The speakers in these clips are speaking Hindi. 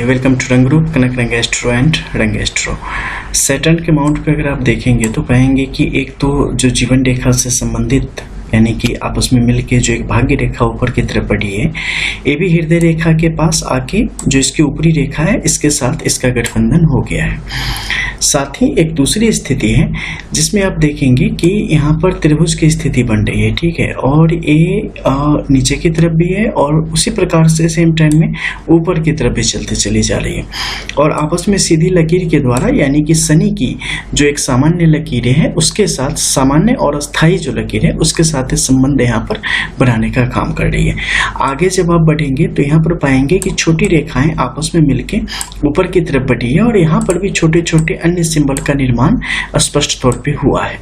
वेलकम टू रंग ग्रुप कनक रंग एस्ट्रो एंड रंग एस्ट्रो। सैटर्न के माउंट पे अगर आप देखेंगे तो पाएंगे कि एक तो जो जीवन रेखा से संबंधित यानी कि आपस में मिलके जो एक भाग्य रेखा ऊपर की तरफ बढ़ी है, ये भी हृदय रेखा के पास आके जो इसकी ऊपरी रेखा है इसके साथ इसका गठबंधन हो गया है। साथ ही एक दूसरी स्थिति है जिसमें आप देखेंगे कि यहाँ पर त्रिभुज की स्थिति बन रही है, ठीक है, और ये नीचे की तरफ भी है और उसी प्रकार से सेम टाइम में ऊपर की तरफ भी चलते चली जा रही है और आपस में सीधी लकीर के द्वारा यानी कि शनि की जो एक सामान्य लकीरें हैं उसके साथ सामान्य और अस्थायी जो लकीर है उसके साथ संबंध यहाँ पर बनाने का काम कर रही है। आगे जब आप बढ़ेंगे तो यहाँ पर पाएंगे कि छोटी रेखाएं आपस में मिलके ऊपर की तरफ बढ़ी है और यहाँ पर भी छोटे छोटे अन्य सिंबल का निर्माण स्पष्ट तौर पे हुआ है।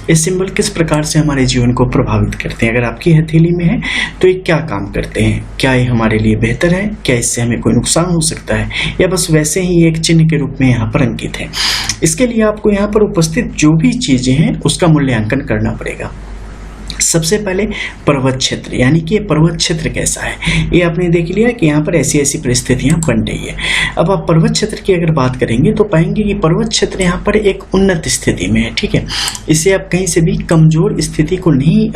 ये सिंबल किस प्रकार से हमारे जीवन को प्रभावित करते हैं, अगर आपकी हथेली में है तो ये क्या काम करते हैं, क्या ये हमारे लिए बेहतर है, क्या इससे हमें कोई नुकसान हो सकता है, या बस वैसे ही एक चिन्ह के रूप में यहाँ पर अंकित है। इसके लिए आपको यहाँ पर उपस्थित जो भी चीजें हैं उसका मूल्यांकन करना पड़ेगा। सबसे पहले पर्वत क्षेत्र, यानी कि ये पर्वत क्षेत्र कैसा है, ये आपने देख लिया कि यहाँ पर ऐसी ऐसी परिस्थितियां बन रही है। अब आप पर्वत क्षेत्र की अगर बात करेंगे तो पाएंगे कि पर्वत क्षेत्र यहाँ पर एक उन्नत स्थिति में है, ठीक है। इसे आप कहीं से भी कमजोर स्थिति को नहीं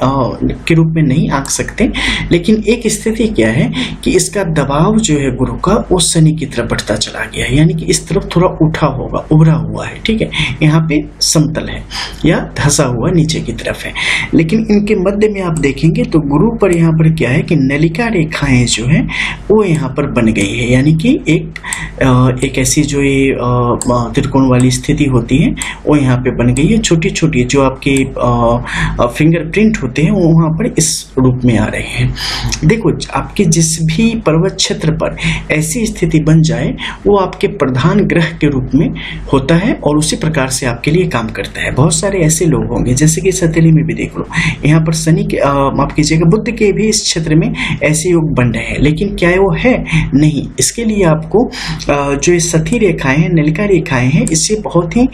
के रूप में नहीं आंक सकते, लेकिन एक स्थिति क्या है कि इसका दबाव जो है गुरु का वो शनि की तरफ बढ़ता चला गया है, यानी कि इस तरफ थोड़ा उठा होगा, उभरा हुआ है, ठीक है। यहाँ पे समतल है या धंसा हुआ नीचे की तरफ है, लेकिन इनके मध्य में आप देखेंगे तो गुरु पर यहाँ पर क्या है कि नलिका रेखाएं जो है वो यहाँ पर बन गई है, यानी कि एक ऐसी जो ये त्रिकोण वाली स्थिति होती है वो यहाँ पे बन गई है। छोटी छोटी जो आपके फिंगरप्रिंट होते हैं वो वहाँ पर इस रूप में आ रहे हैं। देखो, आपके जिस भी पर्वत क्षेत्र पर ऐसी स्थिति बन जाए वो आपके प्रधान ग्रह के रूप में होता है और उसी प्रकार से आपके लिए काम करता है। बहुत सारे ऐसे लोग होंगे, जैसे कि हथेली में भी देख लो, यहाँ पर शनि के माफ कीजिएगा बुध के भी इस क्षेत्र में ऐसे योग बन रहे हैं, लेकिन क्या वो है? नहीं। इसके लिए आपको जो ये सथी रेखाएं हैं, नलिका रेखाएं हैं, इसे बहुत ही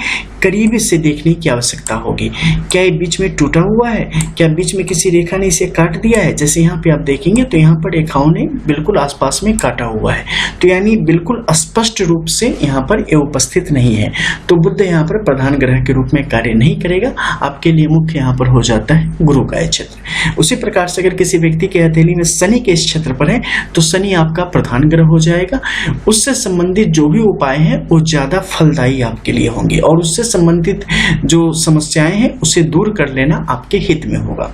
करीब से देखने की आवश्यकता होगी। क्या ये बीच में टूटा हुआ है, क्या बीच में किसी रेखा ने इसे काट दिया है? जैसे यहाँ पे आप देखेंगे तो यहाँ पर रेखाओं ने बिल्कुल आसपास में काटा हुआ है, तो यानी बिल्कुल स्पष्ट रूप से यहाँ पर ये उपस्थित नहीं है। तो बुध यहाँ पर प्रधान ग्रह के रूप में कार्य नहीं करेगा, आपके लिए मुख्य यहाँ पर हो जाता है गुरु का क्षेत्र। उसी प्रकार से अगर किसी व्यक्ति के हथेली में शनि के इस क्षेत्र पर है तो शनि आपका प्रधान ग्रह हो जाएगा। उससे संबंधित जो भी उपाय हैं वो ज्यादा फलदायी आपके लिए होंगे और उससे संबंधित जो समस्याएं हैं उसे दूर कर लेना आपके हित में होगा।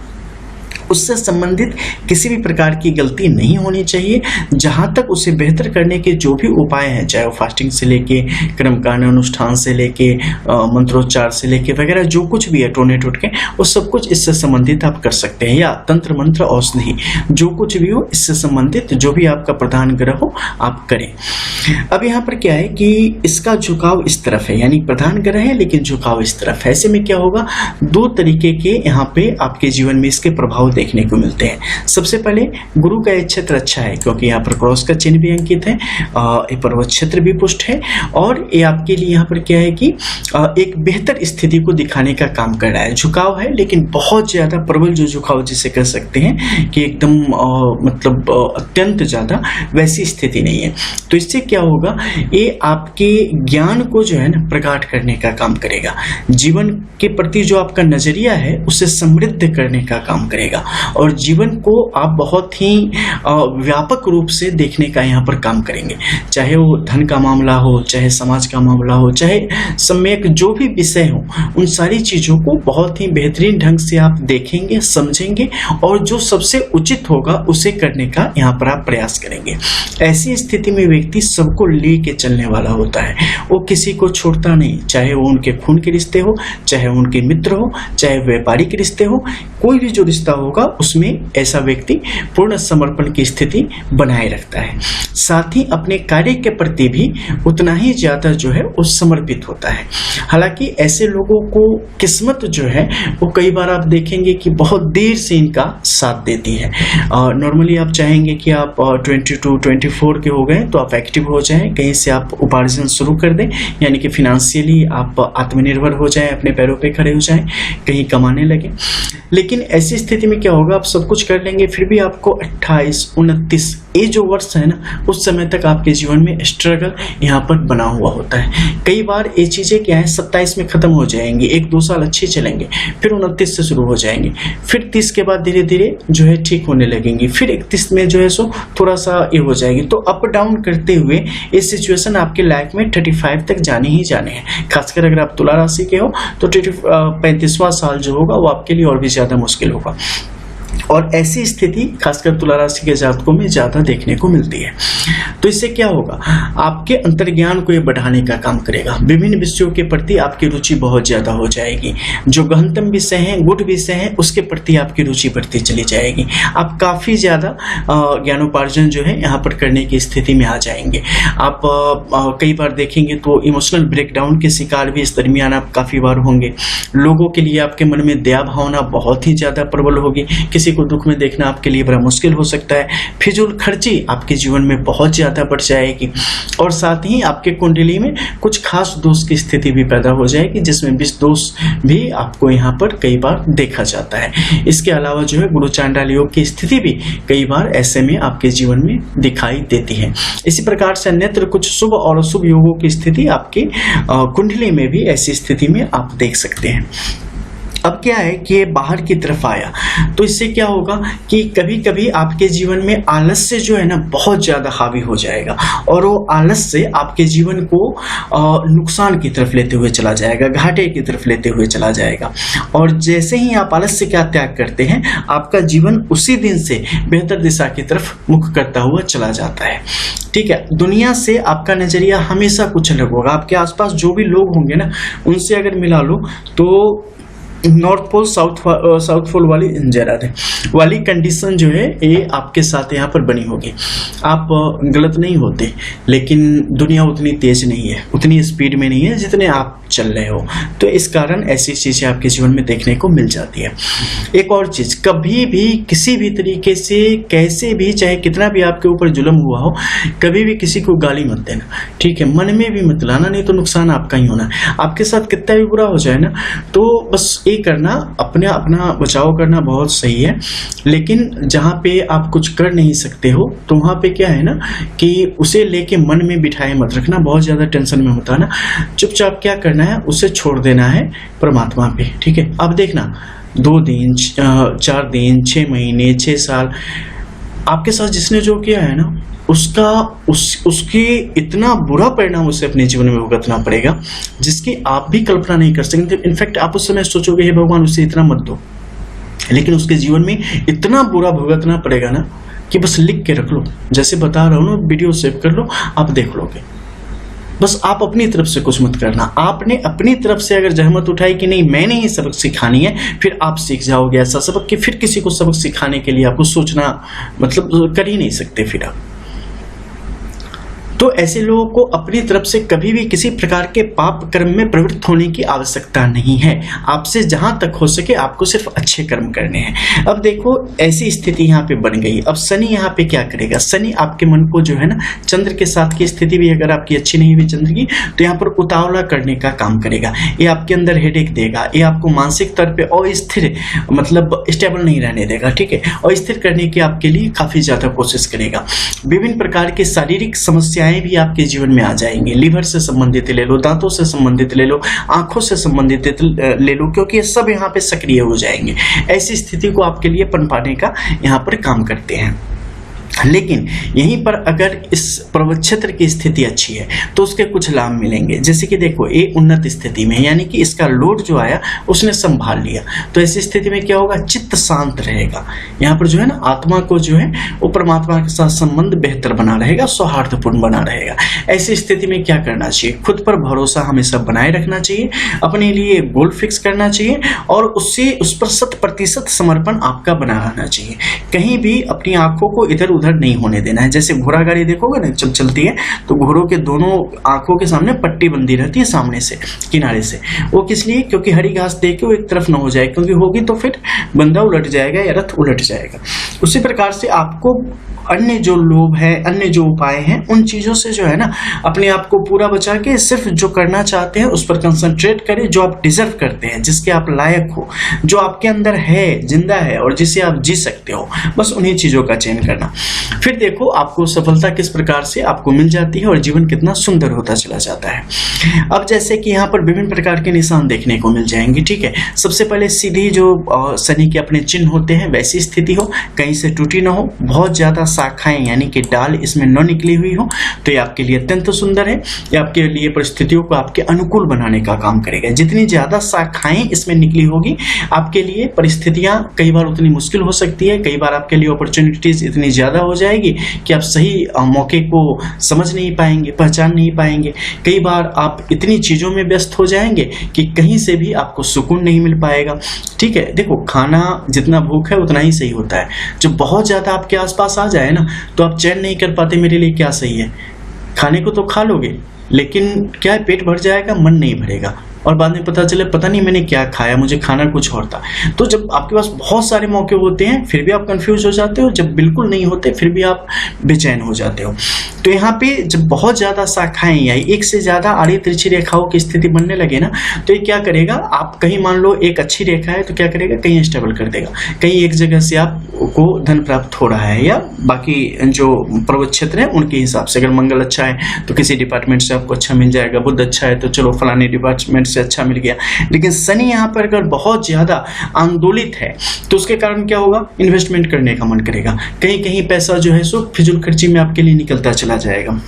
उससे संबंधित किसी भी प्रकार की गलती नहीं होनी चाहिए। जहां तक उसे बेहतर करने के जो भी उपाय हैं, चाहे वो फास्टिंग से लेके कर्मकांड अनुष्ठान से लेके मंत्रोच्चार से लेके वगैरह जो कुछ भी है टोने टोटके, वो सब कुछ इससे संबंधित आप कर सकते हैं, या तंत्र मंत्र औषधि जो कुछ भी हो इससे संबंधित जो भी आपका प्रधान ग्रह हो आप करें। अब यहाँ पर क्या है कि इसका झुकाव इस तरफ है, यानी प्रधान ग्रह है लेकिन झुकाव इस तरफ है। ऐसे में क्या होगा, दो तरीके के यहाँ पे आपके जीवन में इसके प्रभाव देखने को मिलते हैं। सबसे पहले गुरु का ये क्षेत्र अच्छा है क्योंकि यहाँ पर क्रॉस का चिन्ह भी अंकित है, ये पर्वत क्षेत्र भी पुष्ट है और ये आपके लिए यहाँ पर क्या है कि एक बेहतर स्थिति को दिखाने का काम कर रहा है। झुकाव है लेकिन बहुत ज्यादा प्रबल जो झुकाव जिसे कह सकते हैं कि एकदम मतलब अत्यंत ज्यादा, वैसी स्थिति नहीं है। तो इससे क्या होगा, ये आपके ज्ञान को जो है ना प्रगाढ़ करने का काम करेगा। जीवन के प्रति जो आपका नजरिया है उसे समृद्ध करने का काम करेगा और जीवन को आप बहुत ही व्यापक रूप से देखने का यहाँ पर काम करेंगे। चाहे वो धन का मामला हो, चाहे समाज का मामला हो, चाहे सम्यक जो भी विषय हो, उन सारी चीजों को बहुत ही बेहतरीन ढंग से आप देखेंगे, समझेंगे और जो सबसे उचित होगा उसे करने का यहाँ पर आप प्रयास करेंगे। ऐसी स्थिति में व्यक्ति सबको लेके चलने वाला होता है, वो किसी को छोड़ता नहीं, चाहे वो उनके खून के रिश्ते हो, चाहे उनके मित्र हो, चाहे व्यापारिक रिश्ते हो, कोई भी जो रिश्ता होगा उसमें ऐसा व्यक्ति पूर्ण समर्पण की स्थिति बनाए रखता है। साथ ही अपने कार्य के प्रति भी उतना ही ज्यादा जो है वो समर्पित होता है। हालांकि ऐसे लोगों को किस्मत जो है वो कई बार आप देखेंगे कि बहुत देर से इनका साथ देती है। नॉर्मली आप चाहेंगे कि आप 22-24 के हो गए तो आप एक्टिव हो जाएं, कहीं से आप उपार्जन शुरू कर दें, यानी कि फिनेंशियली आप आत्मनिर्भर हो जाएं, अपने पैरों पे खड़े हो जाएं, कहीं कमाने लगे। लेकिन ऐसी स्थिति में क्या होगा, आप सब कुछ कर लेंगे फिर भी आपको 28, 29 ये जो वर्ष है ना, उस समय तक आपके जीवन में स्ट्रगल यहाँ पर बना हुआ होता है। कई बार ये चीजें क्या है 27 में खत्म हो जाएंगी, 1-2 साल अच्छे चलेंगे, फिर 29 से शुरू हो जाएंगे, फिर 30 के बाद धीरे धीरे जो है ठीक होने लगेंगी, फिर 31 में जो है सो थोड़ा सा ये हो जाएगी। तो अप डाउन करते हुए ये सिचुएशन आपके लाइफ में 35 तक जाने ही जाने हैं। खासकर अगर आप तुला राशि के हो तो 35वां साल जो होगा वो आपके लिए और भी ज्यादा मुश्किल होगा, और ऐसी स्थिति खासकर तुला राशि के जातकों में ज्यादा देखने को मिलती है। तो इससे क्या होगा, आपके अंतर्ज्ञान को ये बढ़ाने का काम करेगा। विभिन्न विषयों के प्रति आपकी रुचि बहुत ज्यादा हो जाएगी। जो गहनतम विषय हैं, गुड विषय हैं, उसके प्रति आपकी रुचि बढ़ती चली जाएगी। आप काफी ज्यादा ज्ञानोपार्जन जो है यहाँ पर करने की स्थिति में आ जाएंगे। आप कई बार देखेंगे तो इमोशनल ब्रेकडाउन के शिकार भी इस दरमियान आप काफी बार होंगे। लोगों के लिए आपके मन में दया भावना बहुत ही ज्यादा प्रबल होगी। किसी को दुख में देखना आपके लिए बड़ा मुश्किल हो सकता है। फिजूल खर्ची आपके जीवन में बहुत ज्यादा बढ़ जाएगी, और साथ ही आपके कुंडली में कुछ खास दोष की स्थिति भी पैदा हो जाएगी, जिसमें विष दोष भी आपको यहाँ पर कई बार देखा जाता है। इसके अलावा जो है गुरु चांडाल योग की स्थिति भी कई बार ऐसे में आपके जीवन में दिखाई देती है। इसी प्रकार से अन्यत्र कुछ शुभ और अशुभ योगों की स्थिति आपकी कुंडली में भी ऐसी स्थिति में आप देख सकते हैं। अब क्या है कि ये बाहर की तरफ आया तो इससे क्या होगा कि कभी कभी आपके जीवन में आलस्य जो है ना बहुत ज्यादा हावी हो जाएगा, और वो आलस्य आपके जीवन को नुकसान की तरफ लेते हुए चला जाएगा, घाटे की तरफ लेते हुए चला जाएगा। और जैसे ही आप आलस्य का त्याग करते हैं, आपका जीवन उसी दिन से बेहतर दिशा की तरफ मुख करता हुआ चला जाता है। ठीक है, दुनिया से आपका नजरिया हमेशा कुछ अलग होगा। आपके आसपास जो भी लोग होंगे ना, उनसे अगर मिला लो तो नॉर्थ पोल साउथ पोल वाली कंडीशन जो है ये आपके साथ यहाँ पर बनी होगी। आप गलत नहीं होते, लेकिन दुनिया उतनी तेज नहीं है, उतनी स्पीड में नहीं है जितने आप चल रहे हो। तो इस कारण ऐसी चीजें आपके जीवन में देखने को मिल जाती है। एक और चीज, कभी भी किसी भी तरीके से कैसे भी, चाहे कितना भी आपके ऊपर जुल्म हुआ हो, कभी भी किसी को गाली मत देना। ठीक है, मन में भी मत लाना, नहीं तो नुकसान आपका ही होना है। आपके साथ कितना भी बुरा हो जाए ना, तो बस ये करना, अपना बचाव करना बहुत सही है। लेकिन जहाँ पे आप कुछ कर नहीं सकते हो, तो वहाँ पे क्या है ना कि उसे लेके मन में बिठाए मत रखना, बहुत ज्यादा टेंशन में मत आना। चुपचाप क्या करना है, उसे छोड़ देना है परमात्मा पे। ठीक है, अब देखना 2 दिन 4 दिन 6 महीने 6 साल आपके साथ जिसने जो किया है ना, उसकी इतना बुरा परिणाम उसे अपने जीवन में भुगतना पड़ेगा जिसकी आप भी कल्पना नहीं कर सकते। इनफैक्ट आप उस समय सोचोगे हे भगवान उसे इतना मत दो, लेकिन उसके जीवन में इतना बुरा भुगतना पड़ेगा ना कि बस लिख के रख लो। जैसे बता रहा हूं ना, वीडियो सेव कर लो, आप देख लोगे। बस आप अपनी तरफ से कुछ मत करना। आपने अपनी तरफ से अगर जहमत उठाई कि नहीं मैंने ही सबक सिखानी है, फिर आप सीख जाओगे ऐसा सबक कि फिर किसी को सबक सिखाने के लिए आपको सोचना मतलब कर ही नहीं सकते फिर आप। तो ऐसे लोगों को अपनी तरफ से कभी भी किसी प्रकार के पाप कर्म में प्रवृत्त होने की आवश्यकता नहीं है। आपसे जहां तक हो सके आपको सिर्फ अच्छे कर्म करने हैं। अब देखो ऐसी स्थिति यहाँ पे बन गई। अब शनि यहाँ पे क्या करेगा, शनि आपके मन को जो है ना, चंद्र के साथ की स्थिति भी अगर आपकी अच्छी नहीं हुई चंद्र की, तो यहाँ पर उतावला करने का काम करेगा। ये आपके अंदर हेडेक देगा, ये आपको मानसिक तौर पे अस्थिर मतलब स्टेबल नहीं रहने देगा। ठीक है, और स्थिर करने की आपके लिए काफी ज्यादा कोशिश करेगा। विभिन्न प्रकार की शारीरिक समस्याएं भी आपके जीवन में आ जाएंगी। लीवर से संबंधित ले लो, दांतों से संबंधित ले लो, आंखों से संबंधित ले लो, क्योंकि ये सब यहाँ पे सक्रिय हो जाएंगे। ऐसी स्थिति को आपके लिए पनपाने का यहाँ पर काम करते हैं। लेकिन यहीं पर अगर इस पर्वत क्षेत्र की स्थिति अच्छी है तो उसके कुछ लाभ मिलेंगे। जैसे कि देखो ये उन्नत स्थिति में, यानी कि इसका लोड जो आया उसने संभाल लिया, तो ऐसी स्थिति में क्या होगा, चित्त शांत रहेगा। यहाँ पर जो है ना आत्मा को जो है वो परमात्मा के साथ संबंध बेहतर बना रहेगा, सौहार्दपूर्ण बना रहेगा। ऐसी स्थिति में क्या करना चाहिए, खुद पर भरोसा हमेशा बनाए रखना चाहिए, अपने लिए गोल फिक्स करना चाहिए और उससे उस पर 100% समर्पण आपका बना रहना चाहिए। कहीं भी अपनी आंखों को इधर उधर नहीं होने देना है। जैसे घोड़ा गाड़ी देखोगे ना जब चलती है तो घोड़ों के दोनों आंखों के सामने पट्टी बंधी रहती है सामने से किनारे से। वो किस लिए, क्योंकि हरी घास देख के वो एक तरफ ना हो जाए, क्योंकि होगी तो फिर बंदा उलट जाएगा या रथ उलट जाएगा। उसी प्रकार से आपको अन्य जो लोभ है, अन्य जो उपाय हैं, उन चीजों से जो है ना अपने आप को पूरा बचा के सिर्फ जो करना चाहते हैं उस पर कंसंट्रेट करें, जो आप डिजर्व करते हैं, जिसके आप लायक हो, जो आपके अंदर है, जिंदा है और जिसे आप जी सकते हो, बस उन्हीं चीजों का चयन करना। फिर देखो आपको सफलता किस प्रकार से आपको मिल जाती है और जीवन कितना सुंदर होता चला जाता है। अब जैसे कि यहाँ पर विभिन्न प्रकार के निशान देखने को मिल जाएंगे, ठीक है। सबसे पहले सीधी जो शनि के अपने चिन्ह होते हैं वैसी स्थिति हो, कहीं से टूटी ना हो, बहुत ज्यादा शाखाएं यानी कि डाल इसमें न निकली हुई हो, तो ये आपके लिए अत्यंत सुंदर है। ये आपके लिए परिस्थितियों को आपके अनुकूल बनाने का काम करेगा। जितनी ज्यादा शाखाएं इसमें निकली होगी आपके लिए परिस्थितियां कई बार उतनी मुश्किल हो सकती है, कई बार आपके लिए अपॉर्चुनिटीज इतनी ज्यादा हो जाएगी कि आप सही मौके को समझ नहीं पाएंगे, पहचान नहीं पाएंगे। कई बार आप इतनी चीजों में व्यस्त हो जाएंगे कि कहीं से भी आपको सुकून नहीं मिल पाएगा, ठीक है। देखो खाना जितना भूख है उतना ही सही होता है। जब बहुत ज्यादा आपके आसपास आ जाए ना तो आप चैन नहीं कर पाते मेरे लिए क्या सही है। खाने को तो खा लोगे लेकिन क्या है, पेट भर जाएगा, मन नहीं भरेगा और बाद में पता चले पता नहीं मैंने क्या खाया, मुझे खाना कुछ और था। तो जब आपके पास बहुत सारे मौके होते हैं फिर भी आप कंफ्यूज हो जाते हो, जब बिल्कुल नहीं होते फिर भी आप बेचैन हो जाते हो। तो यहाँ पे जब बहुत ज्यादा शाखाएं या एक से ज्यादा आड़ी तिरछी रेखाओं की स्थिति बनने लगे ना तो ये क्या करेगा, आप कहीं मान लो एक अच्छी रेखा है तो क्या करेगा, कहीं स्टेबल कर देगा, कहीं एक जगह से आपको धन प्राप्त हो रहा है या बाकी जो पर्वत क्षेत्र है उनके हिसाब से। अगर मंगल अच्छा है तो किसी डिपार्टमेंट से आपको अच्छा मिल जाएगा, बुध अच्छा है तो चलो फलाने डिपार्टमेंट से अच्छा मिल गया। लेकिन शनि यहाँ पर अगर बहुत ज्यादा आंदोलित है तो उसके कारण क्या होगा, इन्वेस्टमेंट करने का मन करेगा, कहीं कहीं पैसा जो है सो फिजूल खर्ची में आपके लिए निकलता चला जाएगा।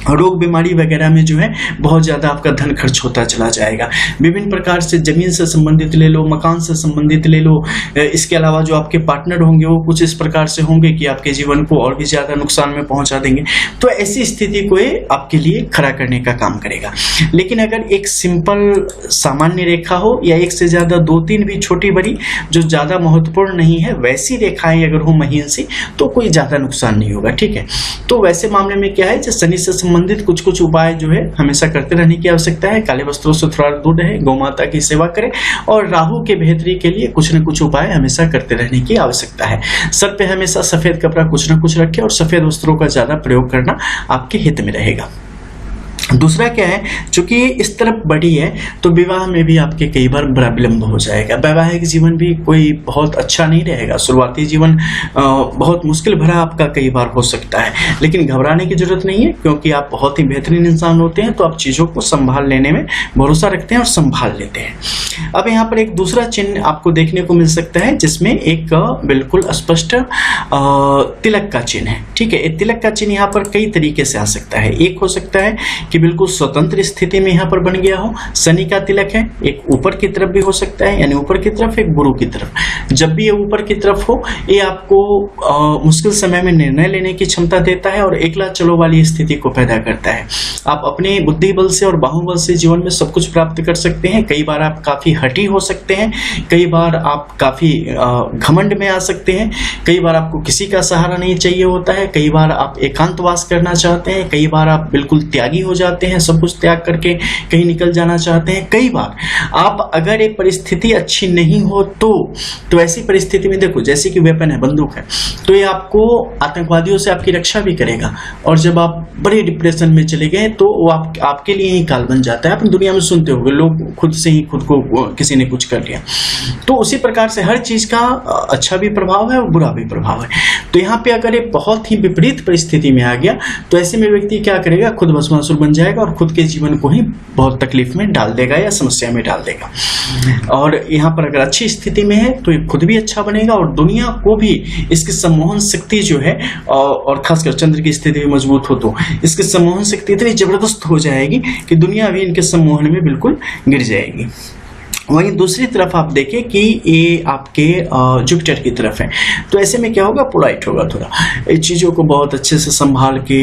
रोग बीमारी वगैरह में जो है बहुत ज्यादा आपका धन खर्च होता चला जाएगा। विभिन्न प्रकार से जमीन से संबंधित ले लो, मकान से संबंधित ले लो, इसके अलावा जो आपके पार्टनर होंगे वो कुछ इस प्रकार से होंगे कि आपके जीवन को और भी ज्यादा नुकसान में पहुंचा देंगे। तो ऐसी स्थिति को ये आपके लिए खड़ा करने का काम करेगा। लेकिन अगर एक सिंपल सामान्य रेखा हो या एक से ज्यादा दो तीन भी छोटी बड़ी जो ज्यादा महत्वपूर्ण नहीं है वैसी रेखाएं अगर हो महीन सी तो कोई ज्यादा नुकसान नहीं होगा, ठीक है। तो वैसे मामले में क्या है, शनि से संबंधित कुछ कुछ उपाय जो है हमेशा करते रहने की आवश्यकता है। काले वस्त्रों से थोड़ा दूर रहे, गौ माता की सेवा करें और राहु के बेहतरी के लिए कुछ न कुछ उपाय हमेशा करते रहने की आवश्यकता है। सर पे हमेशा सफेद कपड़ा कुछ न कुछ रखें और सफेद वस्त्रों का ज्यादा प्रयोग करना आपके हित में रहेगा। दूसरा क्या है, चूंकि इस तरफ बड़ी है तो विवाह में भी आपके कई बार बड़ा विलंब हो जाएगा। वैवाहिक जीवन भी कोई बहुत अच्छा नहीं रहेगा, शुरुआती जीवन बहुत मुश्किल भरा आपका कई बार हो सकता है। लेकिन घबराने की जरूरत नहीं है क्योंकि आप बहुत ही बेहतरीन इंसान होते हैं, तो आप चीजों को संभाल लेने में भरोसा रखते हैं और संभाल लेते हैं। अब यहाँ पर एक दूसरा चिन्ह आपको देखने को मिल सकता है जिसमें एक बिल्कुल स्पष्ट तिलक का चिन्ह है, ठीक है। तिलक का चिन्ह यहाँ पर कई तरीके से आ सकता है। एक हो सकता है कि बिल्कुल स्वतंत्र स्थिति में यहाँ पर बन गया हो, शनि का तिलक है, एक ऊपर की तरफ भी हो सकता है, यानी ऊपर की तरफ एक गुरु की तरफ। जब भी ये ऊपर की तरफ हो ये आपको मुश्किल समय में निर्णय लेने की क्षमता देता है और एकला चलो वाली स्थिति को पैदा करता है। आप अपने बुद्धि बल से और बाहुबल से जीवन में सब कुछ प्राप्त कर सकते हैं। कई बार आप काफी हठी हो सकते हैं, कई बार आप काफी घमंड में आ सकते हैं, कई बार आपको किसी का सहारा नहीं चाहिए होता है, कई बार आप एकांतवास करना चाहते हैं, कई बार आप बिल्कुल त्यागी हो जाते हैं, सब कुछ त्याग करके कहीं निकल जाना चाहते हैं। कई बार आप अगर एक परिस्थिति अच्छी नहीं हो तो ऐसी परिस्थिति में देखो जैसे कि वेपन है, बंदूक है, तो ये आपको आतंकवादियों से आपकी रक्षा भी करेगा और जब आप बड़े डिप्रेशन में चले गए तो वो आपके लिए ही काल बन जाता है। आप दुनिया में सुनते होंगे लोग खुद से ही खुद को किसी ने कुछ कर लिया। तो उसी प्रकार से हर चीज का अच्छा भी प्रभाव है और बुरा भी प्रभाव है। तो यहाँ पे अगर ये बहुत ही विपरीत परिस्थिति में आ गया तो ऐसे में व्यक्ति क्या करेगा, खुद भस्मासुर बन जाएगा और खुद के जीवन को ही बहुत तकलीफ में डाल देगा या समस्या में डाल देगा। और यहाँ पर अगर अच्छी स्थिति में है तो ये खुद भी अच्छा बनेगा और दुनिया को भी इसकी सम्मोहन शक्ति जो है और खासकर चंद्र की स्थिति भी मजबूत हो तो इसकी सम्मोहन शक्ति इतनी जबरदस्त हो जाएगी कि दुनिया भी इनके सम्मोहन में बिल्कुल गिर जाएगी। वहीं दूसरी तरफ आप देखें कि ये आपके जुपिटर की तरफ है, तो ऐसे में क्या होगा, पोलाइट होगा, थोड़ा इस चीज़ों को बहुत अच्छे से संभाल के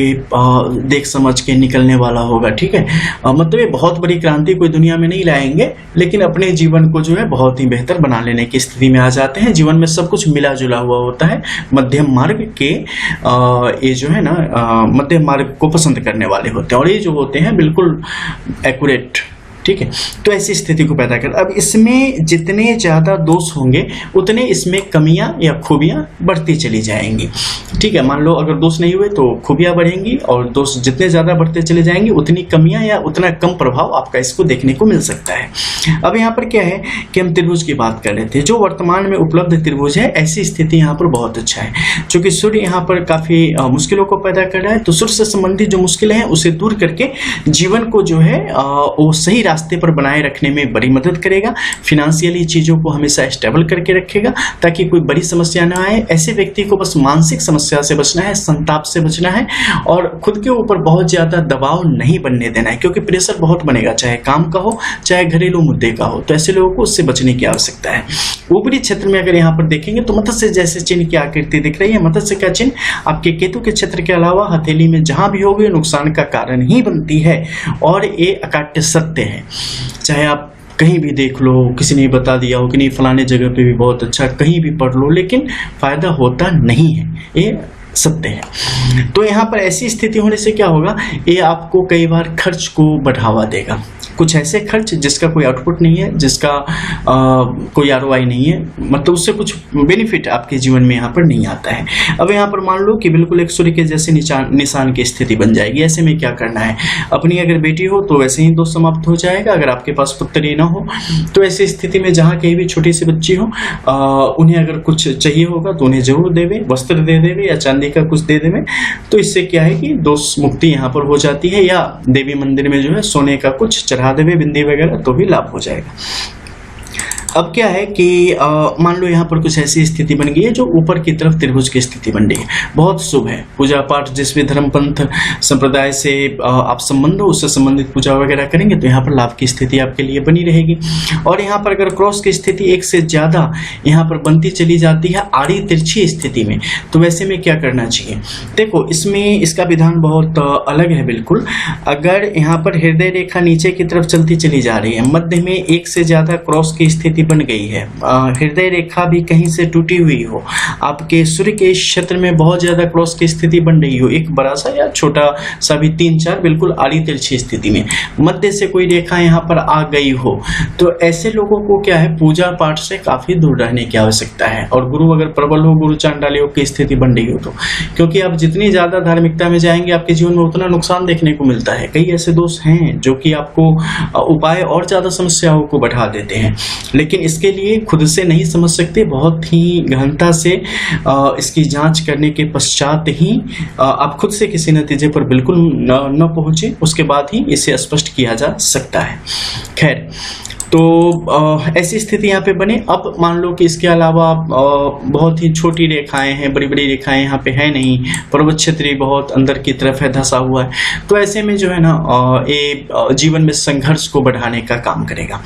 देख समझ के निकलने वाला होगा, ठीक है। मतलब ये बहुत बड़ी क्रांति कोई दुनिया में नहीं लाएंगे लेकिन अपने जीवन को जो है बहुत ही बेहतर बना लेने की स्थिति में आ जाते हैं। जीवन में सब कुछ मिला जुला हुआ होता है। मध्यम मार्ग के ये जो है ना मध्यम मार्ग को पसंद करने वाले होते हैं और ये जो होते हैं बिल्कुल एक्यूरेट, ठीक है। तो ऐसी स्थिति को पैदा कर, अब इसमें जितने ज़्यादा दोष होंगे उतने इसमें कमियां या खूबियां बढ़ती चली जाएंगी, ठीक है। मान लो अगर दोष नहीं हुए तो खूबियां बढ़ेंगी, और दोष जितने ज़्यादा बढ़ते चले जाएंगे उतनी कमियां या उतना कम प्रभाव आपका इसको देखने को मिल सकता है। अब यहाँ पर क्या है कि हम त्रिभुज की बात कर रहे थे, जो वर्तमान में उपलब्ध त्रिभुज है, ऐसी स्थिति यहाँ पर बहुत अच्छा है। चूंकि सूर्य यहाँ पर काफ़ी मुश्किलों को पैदा कर रहा है, तो सूर्य से संबंधित जो मुश्किलें हैं उसे दूर करके जीवन को जो है वो सही रास्ते पर बनाए रखने में बड़ी मदद करेगा। फिनेंशियली चीज़ों को हमेशा स्टेबल करके रखेगा ताकि कोई बड़ी समस्या ना आए। ऐसे व्यक्ति को बस मानसिक समस्या से बचना है, संताप से बचना है, और खुद के ऊपर बहुत ज़्यादा दबाव नहीं बनने देना है, क्योंकि प्रेशर बहुत बनेगा, चाहे काम का हो चाहे घरेलू मुद्दे का हो। तो ऐसे लोगों को उससे बचने की आवश्यकता है। ऊपरी क्षेत्र में अगर यहाँ पर देखेंगे तो मत्स्य जैसे चिन्ह की आकृति दिख रही है। मत्स्य का चिन्ह आपके केतु के क्षेत्र के अलावा हथेली में जहां भी होगी नुकसान का कारण ही बनती है, और ये अकाट्य सत्य है। चाहे आप कहीं भी देख लो, किसी ने बता दिया हो कि नहीं फलाने जगह पे भी बहुत अच्छा, कहीं भी पढ़ लो, लेकिन फायदा होता नहीं है, ये सत्य है। तो यहाँ पर ऐसी स्थिति होने से क्या होगा, ये आपको कई बार खर्च को बढ़ावा देगा। कुछ ऐसे खर्च जिसका कोई आउटपुट नहीं है, जिसका कोई आरओआई नहीं है, मतलब उससे कुछ बेनिफिट आपके जीवन में यहाँ पर नहीं आता है। अब यहाँ पर मान लो कि बिल्कुल एक सूर्य के जैसे निशान की स्थिति बन जाएगी। ऐसे में क्या करना है, अपनी अगर बेटी हो तो वैसे ही दोष समाप्त हो जाएगा। अगर आपके पास पुत्री ना हो तो ऐसी स्थिति में जहाँ कहीं भी छोटी सी बच्ची हो, उन्हें अगर कुछ चाहिए होगा तो उन्हें जरूर देवे, वस्त्र दे देवे या चांदी का कुछ दे देवे। तो इससे क्या है कि दोष मुक्ति यहाँ पर हो जाती है, या देवी मंदिर में जो है सोने का कुछ चढ़ा देवे, बिंदी वगैरह, तो भी लाभ हो जाएगा। अब क्या है कि मान लो यहाँ पर कुछ ऐसी स्थिति बन गई है जो ऊपर की तरफ त्रिभुज की स्थिति बन रही है, बहुत शुभ है। पूजा पाठ जिस भी धर्म पंथ संप्रदाय से आप संबंध हो उससे संबंधित पूजा वगैरह करेंगे तो यहाँ पर लाभ की स्थिति आपके लिए बनी रहेगी। और यहाँ पर अगर क्रॉस की स्थिति एक से ज़्यादा यहाँ पर बनती चली जाती है आड़ी तिरछी स्थिति में, तो वैसे में क्या करना चाहिए। देखो इसमें इसका विधान बहुत अलग है बिल्कुल। अगर यहाँ पर हृदय रेखा नीचे की तरफ चलती चली जा रही है, मध्य में एक से ज़्यादा क्रॉस की स्थिति बन गई है, हृदय रेखा भी कहीं से टूटी हुई हो, आपके सूर्य के क्षेत्र में बहुत ज्यादा क्रॉस की स्थिति बन रही हो, एक बड़ा सा या छोटा सा भी 3-4 बिल्कुल आड़ी तिरछी स्थिति में मध्य से कोई रेखा यहाँ पर आ गई हो, तो ऐसे लोगों को क्या है पूजा पाठ से काफी दूर रहने की आवश्यकता है। और गुरु अगर प्रबल हो, गुरु चांडाली योग की स्थिति बन रही हो तो, क्योंकि आप जितनी ज्यादा धार्मिकता में जाएंगे आपके जीवन में उतना नुकसान देखने को मिलता है। कई ऐसे दोष हैं जो कि आपको उपाय और ज्यादा समस्याओं को बढ़ा देते हैं, लेकिन इसके लिए खुद से नहीं समझ सकते, बहुत ही गहनता से इसकी जांच करने के पश्चात ही आप खुद से किसी नतीजे पर बिल्कुल न पहुंचे, उसके बाद ही इसे स्पष्ट किया जा सकता है। खैर, तो ऐसी स्थिति यहाँ पे बने। अब मान लो कि इसके अलावा बहुत ही छोटी रेखाएं हैं, बड़ी बड़ी रेखाएं यहाँ पे है नहीं, पर्वत क्षेत्र बहुत अंदर की तरफ है, धंसा हुआ है, तो ऐसे में जो है ना ये जीवन में संघर्ष को बढ़ाने का काम करेगा।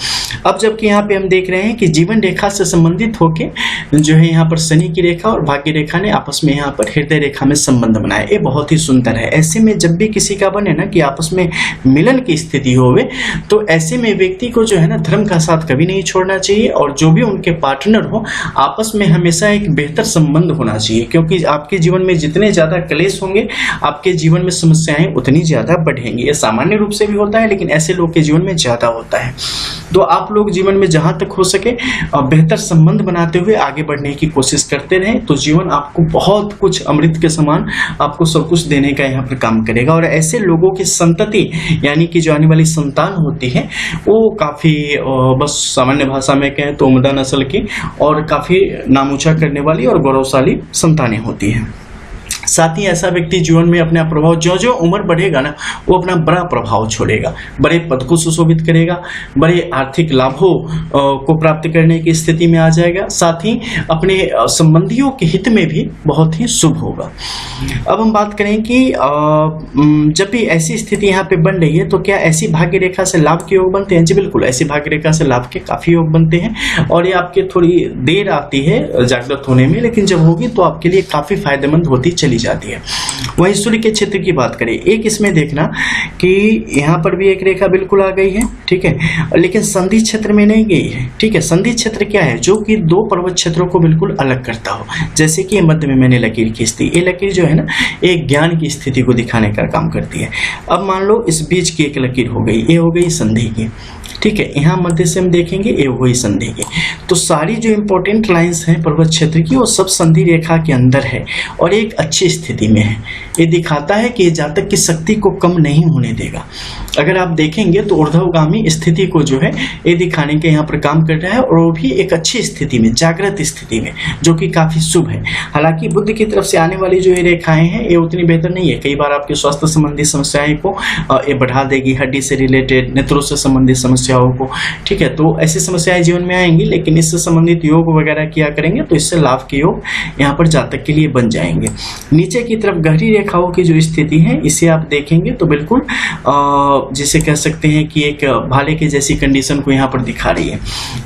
अब जबकि यहाँ पे हम देख रहे हैं कि जीवन रेखा से संबंधित होके जो है यहाँ पर शनि की रेखा और भाग्य रेखा ने आपस में यहाँ पर हृदय रेखा में संबंध बनाया, ये बहुत ही सुंदर है। ऐसे में जब भी किसी का बने ना कि आपस में मिलन की स्थिति होवे, तो ऐसे में व्यक्ति को जो है ना धर्म का साथ कभी नहीं छोड़ना चाहिए, और जो भी उनके पार्टनर हो आपस में हमेशा एक बेहतर संबंध होना चाहिए, क्योंकि आपके जीवन में जितने ज्यादा क्लेश होंगे आपके जीवन में समस्याएं उतनी ज्यादा बढ़ेंगी। ये सामान्य रूप से भी होता है, लेकिन ऐसे लोग के जीवन में ज्यादा होता है। तो आप लोग जीवन में जहां तक हो सके बेहतर संबंध बनाते हुए आगे बढ़ने की कोशिश करते रहें, तो जीवन आपको बहुत कुछ अमृत के समान आपको सब कुछ देने का यहाँ पर काम करेगा। और ऐसे लोगों की संतति यानी कि जो आने वाली संतान होती है वो काफी बस सामान्य भाषा में कहें तो उम्दा नस्ल की और काफी नामूचा करने वाली और गौरवशाली संतानें होती हैं। साथ ही ऐसा व्यक्ति जीवन में अपना प्रभाव जो जो उम्र बढ़ेगा ना वो अपना बड़ा प्रभाव छोड़ेगा, बड़े पद को सुशोभित करेगा, बड़े आर्थिक लाभों को प्राप्त करने की स्थिति में आ जाएगा, साथ ही अपने संबंधियों के हित में भी बहुत ही शुभ होगा। अब हम बात करें कि जब भी ऐसी स्थिति यहाँ पे बन रही है तो क्या ऐसी भाग्य रेखा से लाभ के योग बनते हैं? जी बिल्कुल, ऐसी भाग्य रेखा से लाभ के काफी योग बनते हैं और ये आपके थोड़ी देर आती है जागृत होने में, लेकिन जब होगी तो आपके लिए काफी फायदेमंद होती चली जाती है। वहीं सूर्य के क्षेत्र की बात करें, एक इसमें देखना कि यहाँ पर भी एक रेखा बिल्कुल आ गई है, ठीक है, लेकिन संधि क्षेत्र में नहीं गई है, ठीक है। संधि क्षेत्र क्या है? जो कि दो पर्वत क्षेत्रों को बिल्कुल अलग करता हो, जैसे कि मध्य में मैंने लकीर खींचती, ये लकीर जो है ना एक ज्ञान की स्थिति को दिखाने का काम करती है। अब मान लो इस बीच की एक लकीर हो गई, ये हो गई संधि की, ठीक है, यहाँ मध्य से हम देखेंगे ये वही संधि की। तो सारी जो इंपॉर्टेंट लाइंस हैं पर्वत क्षेत्र की वो सब संधि रेखा के अंदर है और एक अच्छी स्थिति में है। ये दिखाता है कि ये जातक की शक्ति को कम नहीं होने देगा। अगर आप देखेंगे तो ऊर्ध्वगामी स्थिति को जो है ये दिखाने के यहाँ पर काम कर रहा है, और वो भी एक अच्छी स्थिति में, जागृत स्थिति में, जो कि काफी शुभ है। हालांकि बुध की तरफ से आने वाली जो ये रेखाएं हैं ये उतनी बेहतर नहीं है। कई बार आपके स्वास्थ्य संबंधी समस्याएं को ये बढ़ा देगी, हड्डी से रिलेटेड, नेत्रों से संबंधित समस्याओं को, ठीक है। तो ऐसी समस्याएं जीवन में आएंगी, लेकिन इससे संबंधित योग वगैरह किया करेंगे तो इससे लाभ के योग यहाँ पर जातक के लिए बन जाएंगे। नीचे की तरफ गहरी रेखाओं की जो स्थिति है इसे आप देखेंगे तो बिल्कुल जिसे कह सकते हैं कि एक भाले के जैसी कंडीशन को यहाँ पर दिखा रही है।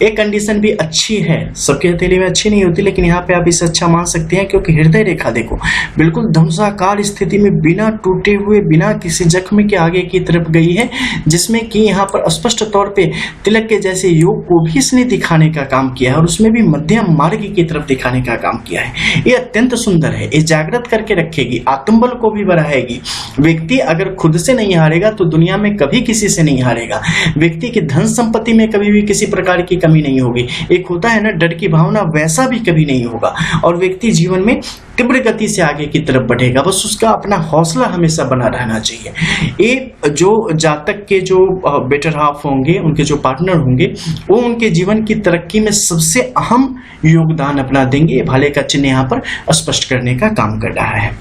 एक कंडीशन भी अच्छी है, सबके हथेली में अच्छी नहीं होती, लेकिन यहाँ पे आप इसे अच्छा मान सकते हैं, क्योंकि हृदय रेखा देखो बिल्कुल धनुषाकार स्थिति में बिना टूटे हुए, बिना किसी जख्म के आगे की तरफ गई है, जिसमें कि यहाँ पर स्पष्ट तौर पे तिलक के जैसे योग को भी इसने दिखाने का काम किया है, और उसमें भी मध्यम मार्ग की तरफ दिखाने का काम किया है। ये अत्यंत सुंदर है, ये जागृत करके रखेगी, आत्मबल को भी बढ़ाएगी। व्यक्ति अगर खुद से नहीं हारेगा तो दुनिया में कभी किसी से नहीं हारेगा। व्यक्ति की धन संपत्ति में कभी भी किसी प्रकार की कमी नहीं होगी। एक होता है ना डर की भावना, वैसा भी कभी नहीं होगा, और व्यक्ति जीवन में तीव्र गति से आगे की तरफ बढ़ेगा। बस उसका अपना हौसला हमेशा बना रहना चाहिए। ये जो जातक के जो बेटर हाफ होंगे, उनके जो पार्टनर होंगे, वो उनके जीवन की तरक्की में सबसे अहम योगदान अपना देंगे। भाले का चिन्ह यहाँ पर स्पष्ट करने का काम कर रहा है।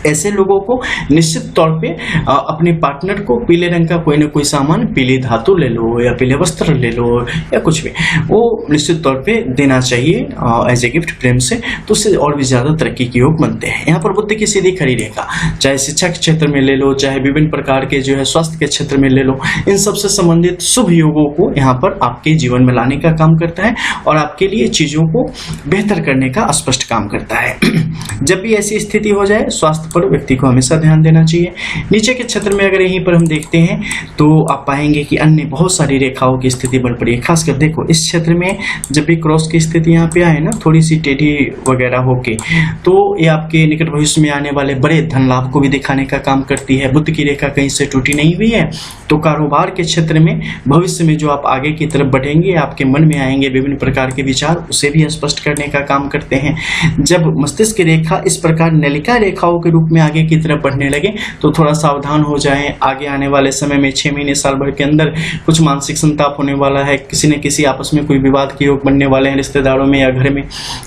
ऐसे लोगों को निश्चित तौर पे अपने पार्टनर को पीले रंग का कोई ना कोई सामान, पीली धातु ले लो या पीले वस्त्र ले लो या कुछ भी, वो निश्चित तौर पे देना चाहिए एज ए गिफ्ट प्रेम से, तो उससे और भी ज्यादा तरक्की के योग बनते हैं। यहाँ पर बुद्ध की सीधी खड़ी रेखा, चाहे शिक्षा के क्षेत्र में ले लो, चाहे विभिन्न प्रकार के जो है स्वास्थ्य के क्षेत्र में ले लो, इन सबसे संबंधित शुभ योगों को यहाँ पर आपके जीवन में लाने का काम करता है और आपके लिए चीजों को बेहतर करने का स्पष्ट काम करता है। जब भी ऐसी स्थिति हो जाए, स्वास्थ्य पर व्यक्ति को हमेशा ध्यान देना चाहिए। नीचे के क्षेत्र में अगर यहीं पर हम देखते हैं तो आप पाएंगे कि अन्य बहुत सारी रेखाओं की स्थिति बन पड़ी है। खासकर देखो इस क्षेत्र में जब भी क्रॉस की स्थिति यहाँ पे आए ना, थोड़ी सी टेढ़ी वगैरह होके, तो ये आपके निकट भविष्य में आने वाले बड़े धन लाभ को भी दिखाने का काम करती है। बुध की रेखा कहीं से टूटी नहीं हुई है, तो कारोबार के क्षेत्र में भविष्य में जो आप आगे की तरफ बढ़ेंगे, आपके मन में आएंगे विभिन्न प्रकार के विचार, उसे भी स्पष्ट करने का काम करते हैं। जब मस्तिष्क की रेखा इस प्रकार नलिका रेखाओं के रूप में आगे की तरफ बढ़ने लगे तो थोड़ा सावधान हो जाएं। आगे आने वाले समय में 6 महीने साल भर के अंदर कुछ मानसिक संताप होने वाला है, किसी न किसी आपस में कोई विवाद के योग बनने वाले हैं रिश्तेदारों में या घर में,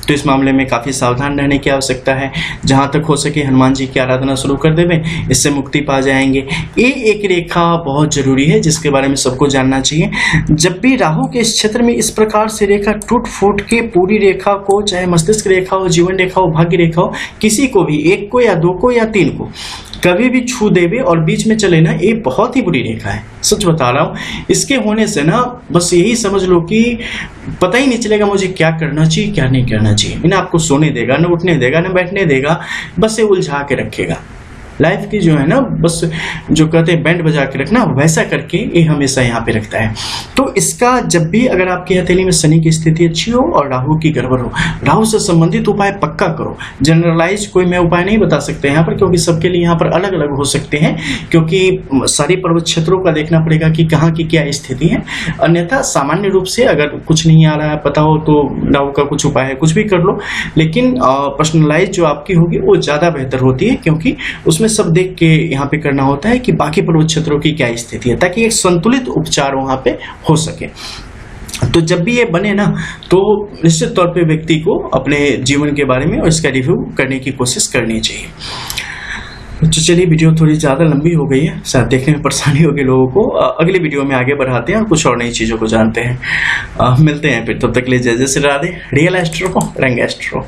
तो इस मामले में काफी सावधान रहने की आवश्यकता है। जहां तक हो सके हनुमान जी की आराधना शुरू कर देवें, इससे मुक्ति पा जाएंगे। ये एक रेखा बहुत जरूरी है जिसके बारे में सबको जानना चाहिए। जब भी राहु के इस क्षेत्र में इस प्रकार से रेखा टूट फूट के पूरी रेखा को, चाहे मस्तिष्क रेखा हो, जीवन रेखा हो, भाग्य रेखा हो, किसी को भी, एक को या दो को या 3 को कभी भी छू देवे और बीच में चले ना, ये बहुत ही बुरी रेखा है, सच बता रहा हूं। इसके होने से ना बस यही समझ लो कि पता ही नहीं चलेगा मुझे क्या करना चाहिए क्या नहीं करना चाहिए। ना आपको सोने देगा, ना उठने देगा, ना बैठने देगा, बस ये उलझा के रखेगा। लाइफ की जो है ना, बस जो कहते हैं बैंड बजा के रखना, वैसा करके ये हमेशा यहाँ पे रखता है। तो इसका जब भी अगर आपकी हथेली में शनि की स्थिति अच्छी हो और राहु की गड़बड़ हो, राहु से संबंधित उपाय पक्का करो। जनरलाइज कोई मैं उपाय नहीं बता सकते यहाँ पर, क्योंकि सबके लिए यहाँ पर अलग अलग हो सकते हैं, क्योंकि सारे पर्वत क्षेत्रों का देखना पड़ेगा कि कहाँ की क्या स्थिति है। अन्यथा सामान्य रूप से अगर कुछ नहीं आ रहा है पता हो तो राहु का कुछ उपाय है, कुछ भी कर लो, लेकिन पर्सनलाइज जो आपकी होगी वो ज्यादा बेहतर होती है, क्योंकि उसमें सब देख के यहाँ पे करना होता है कि बाकी पर्वत क्षेत्रों की क्या स्थिति है, ताकि एक संतुलित उपचार वहां पे हो सके। तो जब भी ये बने ना, तो निश्चित तौर पे व्यक्ति को अपने जीवन के बारे में और इसका रिव्यू करने की कोशिश करनी चाहिए। तो चलिए, वीडियो थोड़ी ज़्यादा लंबी हो गई है, शायद देखने में परेशानी होगी लोगों को। अगली वीडियो में आगे बढ़ाते हैं और कुछ और नई चीज़ों को जानते हैं। मिलते हैं फिर, तब तक ले जय जय श्री राधे। रियल एस्ट्रो, रंग एस्ट्रो।